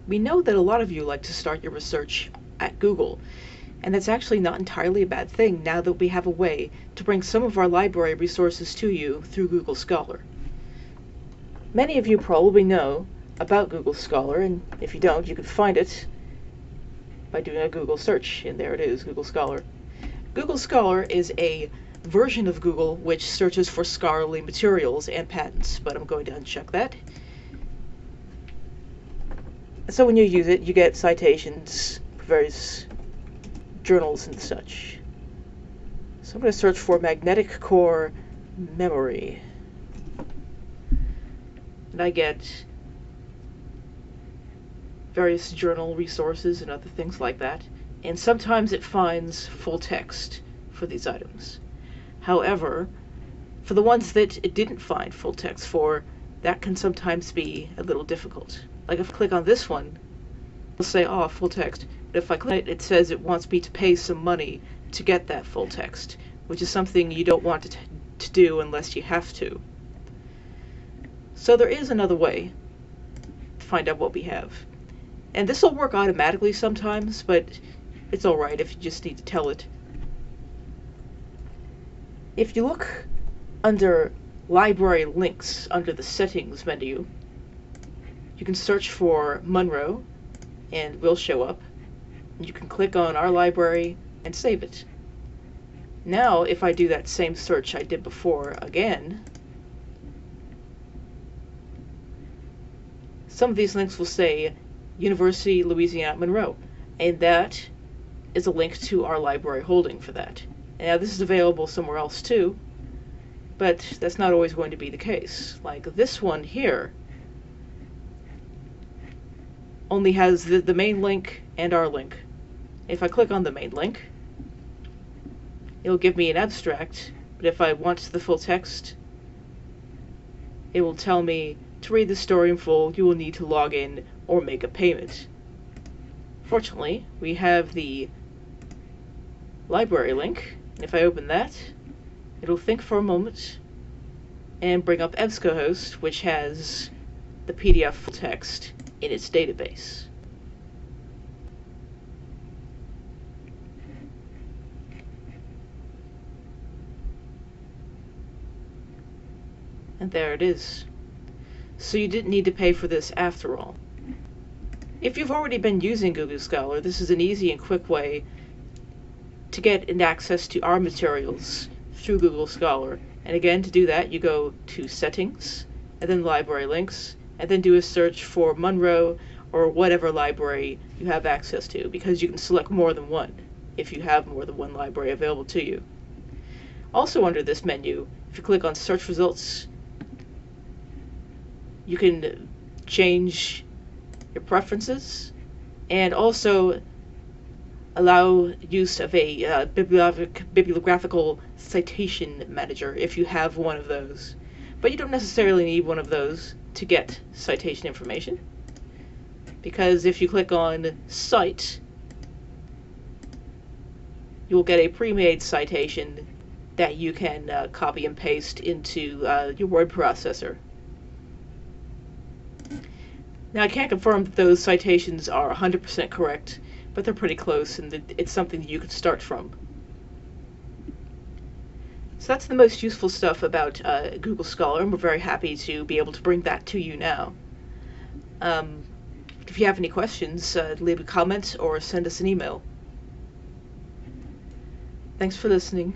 We know that a lot of you like to start your research at Google, and that's actually not entirely a bad thing now that we have a way to bring some of our library resources to you through Google Scholar. Many of you probably know about Google Scholar, and if you don't, you can find it by doing a Google search, and there it is, Google Scholar. Google Scholar is a version of Google which searches for scholarly materials and patents, but I'm going to uncheck that. So when you use it, you get citations for various journals and such. So I'm going to search for magnetic core memory. And I get various journal resources and other things like that. And sometimes it finds full text for these items. However, for the ones that it didn't find full text for, that can sometimes be a little difficult. Like if I click on this one, it'll say, oh, full text. But if I click it, it says it wants me to pay some money to get that full text, which is something you don't want to do unless you have to. So there is another way to find out what we have. And this will work automatically sometimes, but it's alright if you just need to tell it. If you look under Library Links under the Settings menu, you can search for Monroe, and we'll show up. You can click on our library and save it. Now, if I do that same search I did before again, some of these links will say University Louisiana Monroe, and that is a link to our library holding for that. Now, this is available somewhere else too, but that's not always going to be the case. Like this one here only has the main link and our link. If I click on the main link, it'll give me an abstract, but if I want the full text, it will tell me to read the story in full, you will need to log in or make a payment. Fortunately, we have the library link, and if I open that, it'll think for a moment and bring up EBSCOhost, which has the PDF full text in its database. And there it is. So you didn't need to pay for this after all. If you've already been using Google Scholar, this is an easy and quick way to get access to our materials through Google Scholar. And again, to do that, you go to Settings, and then Library Links, and then do a search for Monroe or whatever library you have access to, because you can select more than one if you have more than one library available to you. Also under this menu, if you click on Search Results, you can change your preferences and also allow use of a bibliographical citation manager if you have one of those. But you don't necessarily need one of those to get citation information, because if you click on Cite, you'll get a pre-made citation that you can copy and paste into your word processor. Now, I can't confirm that those citations are 100% correct, but they're pretty close, and it's something that you can start from. So that's the most useful stuff about Google Scholar, and we're very happy to be able to bring that to you now. If you have any questions, leave a comment or send us an email. Thanks for listening.